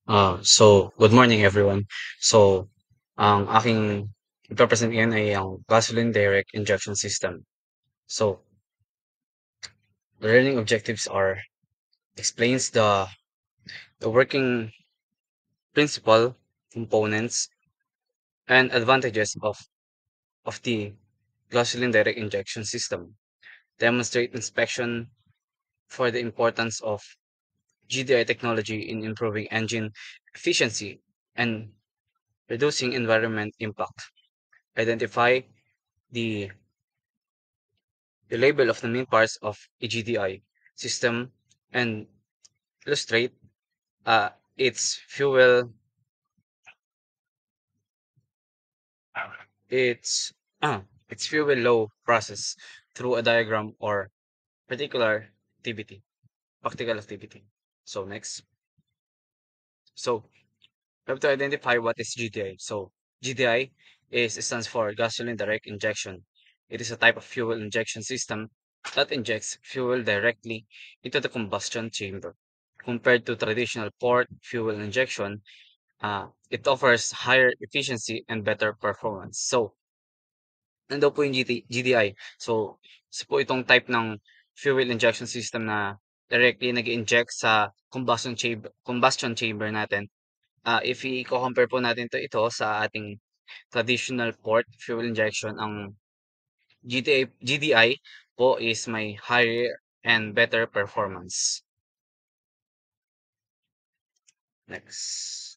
Good morning everyone. So, ang aking ipapresent ngayon ay ang gasoline direct injection system. So, the learning objectives are explains the working principle, components, and advantages of the gasoline direct injection system. Demonstrate inspection for the importance of GDI technology in improving engine efficiency and reducing environment impact. Identify the the label of the main parts of a GDI system and illustrate uh, its fuel its its fuel low process through a diagram or particular activity practical activity. So next, so we have to identify what is GDI. So GDI stands for gasoline direct injection. It is a type of fuel injection system that injects fuel directly into the combustion chamber. Compared to traditional port fuel injection, it offers higher efficiency and better performance. So, nandaw po yung GDI. So, isa po itong type ng fuel injection system na directly nag-inject sa combustion chamber natin. If i-compare po natin ito sa ating traditional port fuel injection, ang GDI po is may higher and better performance. Next.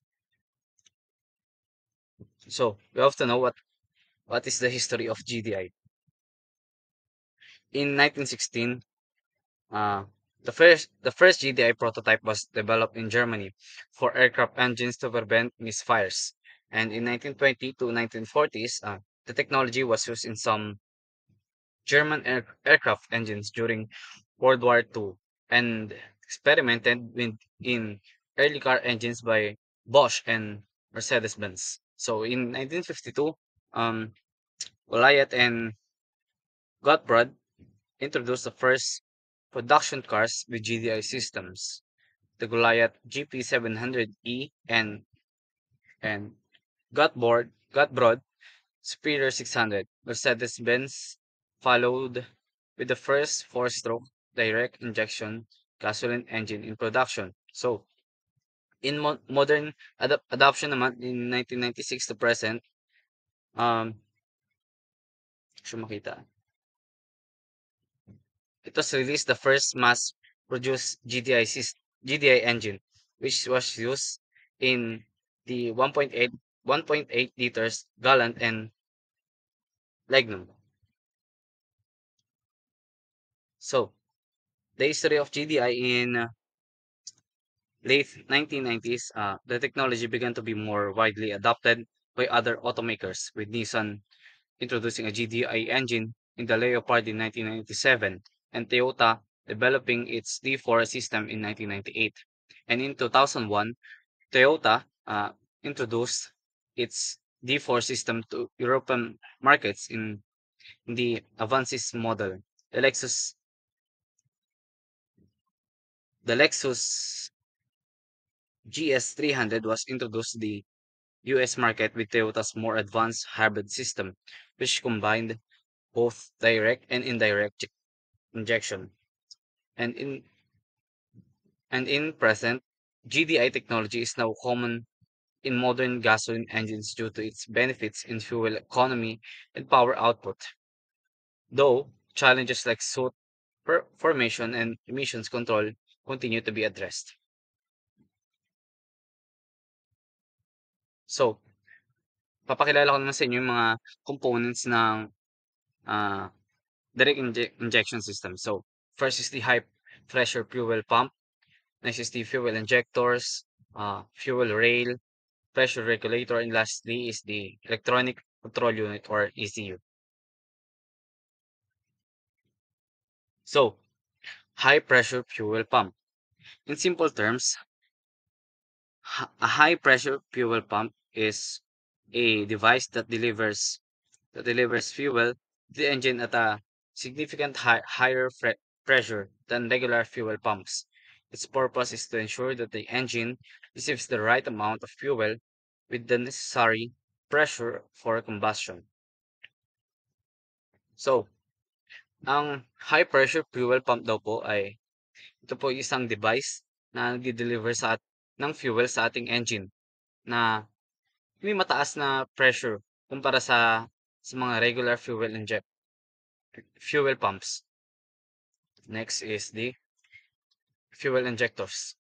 So, we have to know what is the history of GDI. In 1916, uh, the first GDI prototype was developed in Germany for aircraft engines to prevent misfires. And in 1920 to 1940s, the technology was used in some German aircraft engines during World War II and experimented with in early car engines by Bosch and Mercedes-Benz. So in 1952, um, Goliath and Gottbrod introduced the first production cars with GDI systems, the Goliath GP700E and Gottbrod Superior 600. Mercedes-Benz followed with the first four-stroke direct injection gasoline engine in production. So, in modern adoption naman in 1996 to present, um, siya makita. It was released the first mass-produced GDI engine, which was used in the 1.8 liters Gallant and Legnum. So, the history of GDI in late 1990s, the technology began to be more widely adopted by other automakers, with Nissan introducing a GDI engine in the Leopard in 1997 and Toyota developing its D4 system in 1998. And in 2001, Toyota introduced its D4 system to European markets in the Avansis model. The Lexus, the Lexus GS300 was introduced to the US market with Toyota's more advanced hybrid system, which combined both direct and indirect injection. And in present, GDI technology is now common in modern gasoline engines due to its benefits in fuel economy and power output, though challenges like soot formation and emissions control continue to be addressed. So, papakilala ko naman sa inyo yung mga components ng ah, direct injection system. So, first is the high pressure fuel pump. Next is the fuel injectors, fuel rail, pressure regulator, and lastly is the electronic control unit or ECU. So, high pressure fuel pump. In simple terms, a high pressure fuel pump is a device that delivers fuel to the engine at a significant higher pressure than regular fuel pumps. Its purpose is to ensure that the engine receives the right amount of fuel with the necessary pressure for combustion. So, ang high pressure fuel pump daw po ay ito po isang device na nagde-deliver ng fuel sa ating engine na may mataas na pressure kumpara sa mga regular fuel pumps. Next is the fuel injectors.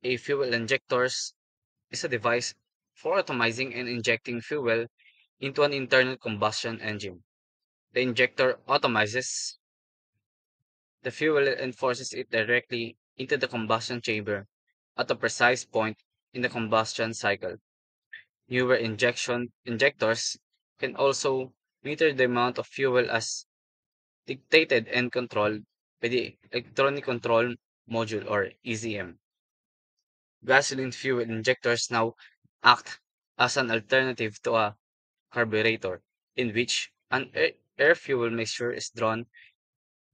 A fuel injectors is a device for atomizing and injecting fuel into an internal combustion engine. The injector atomizes the fuel and forces it directly into the combustion chamber at a precise point in the combustion cycle. Newer injection injectors can also meter the amount of fuel as dictated and controlled by the Electronic Control Module or ECM. Gasoline fuel injectors now act as an alternative to a carburetor, in which an air fuel mixture is drawn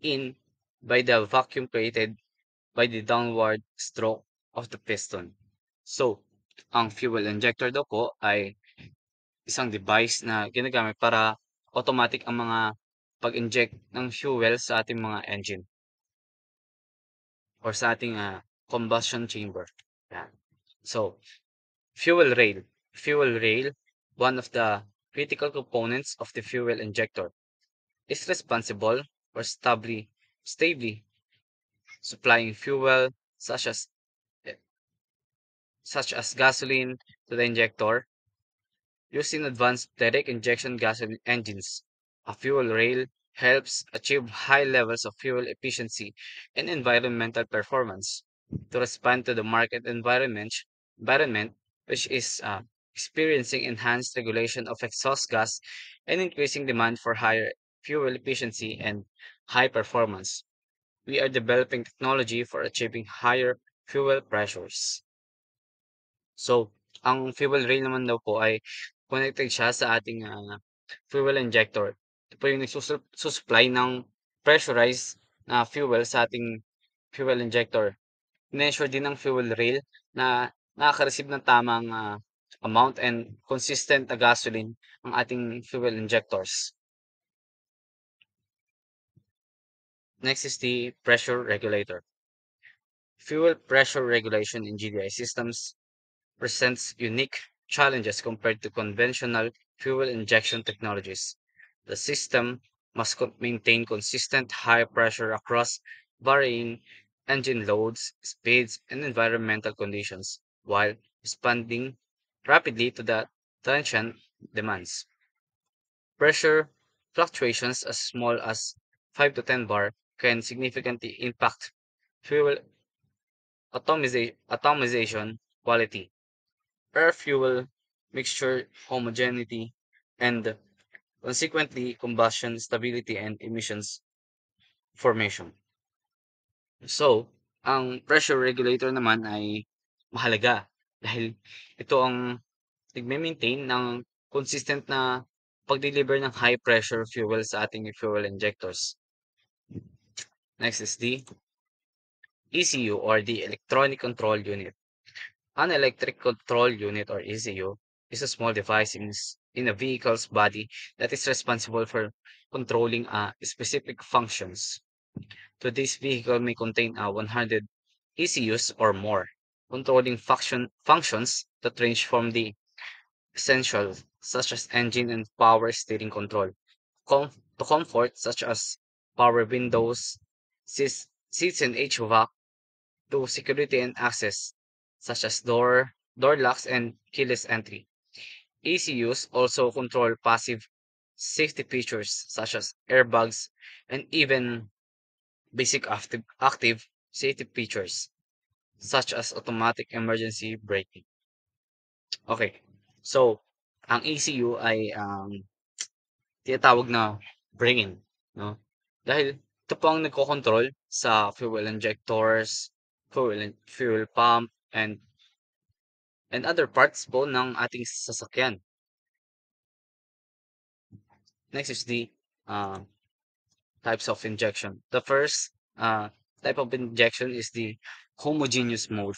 in by the vacuum created by the downward stroke of the piston. So, ang fuel injector daw po ay isang device na ginagamit para automatic ang mga pag-inject ng fuel sa ating mga engine or sa ating combustion chamber. Yan. So, fuel rail. Fuel rail, one of the critical components of the fuel injector, is responsible for stably supplying fuel such as eh, such as gasoline to the injector. Used in advanced direct injection gasoline engines, a fuel rail helps achieve high levels of fuel efficiency and environmental performance to respond to the environment which is experiencing enhanced regulation of exhaust gas and increasing demand for higher fuel efficiency and high performance. We are developing technology for achieving higher fuel pressures. So, ang fuel rail naman daw po ay connected siya sa ating fuel injector. Ito po yung nagsusupply ng pressurized na fuel sa ating fuel injector. Measure din ng fuel rail na nakaka-receive ng tamang amount and consistent na gasoline ang ating fuel injectors. Next is the pressure regulator. Fuel pressure regulation in GDI systems presents unique challenges compared to conventional fuel injection technologies. The system must maintain consistent high pressure across varying engine loads, speeds, and environmental conditions while responding rapidly to the transient demands. Pressure fluctuations as small as 5 to 10 bar can significantly impact fuel atomization quality, air fuel mixture homogeneity, and consequently combustion stability and emissions formation. So, ang pressure regulator naman ay mahalaga dahil ito ang nagme-maintain ng consistent na pag-deliver ng high pressure fuel sa ating fuel injectors. Next is the ECU or the Electronic Control Unit. An electric control unit or ECU is a small device in a vehicle's body that is responsible for controlling specific functions. So this vehicle may contain 100 ECUs or more, controlling functions that range from the essential, such as engine and power steering control, to comfort, such as power windows, seats and HVAC, to security and access, such as door locks and keyless entry. ECUs also control passive safety features such as airbags and even basic active safety features such as automatic emergency braking. Okay. So, ang ECU ay tinatawag na brain, no? Dahil ito po ang nagkokontrol sa fuel injectors, fuel pump, and other parts po ng ating sasakyan. Next is the uh, types of injection. The first type of injection is the homogeneous mode.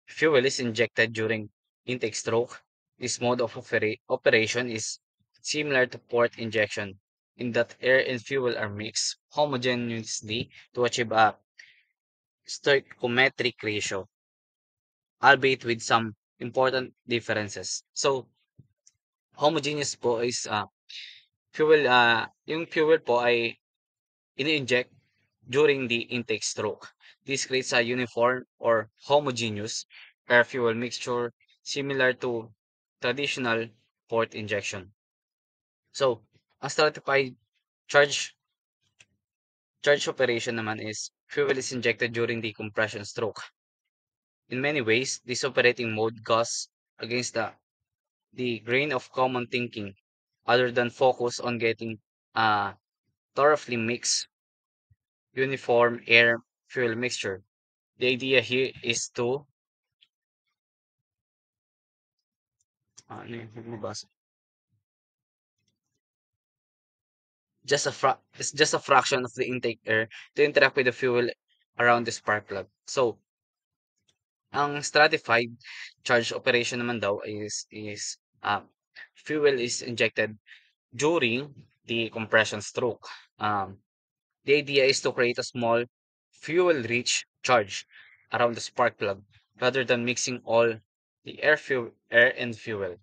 Fuel is injected during intake stroke. This mode of operation is similar to port injection in that air and fuel are mixed homogeneously to achieve a stoichiometric ratio, albeit with some important differences. So, homogeneous po is fuel, yung fuel po ay ini-inject during the intake stroke. This creates a uniform or homogeneous air-fuel mixture similar to traditional port injection. So, ang stratified charge charge operation naman is fuel is injected during the compression stroke. In many ways, this operating mode goes against the grain of common thinking, other than focus on getting a thoroughly mixed uniform air fuel mixture. The idea here is to ano yun, mabasa. It's just a fraction of the intake air to interact with the fuel around the spark plug. So, ang stratified charge operation naman daw fuel is injected during the compression stroke. The idea is to create a small fuel-rich charge around the spark plug rather than mixing all the air and fuel.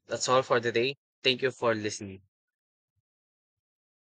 That's all for today. Thank you for listening.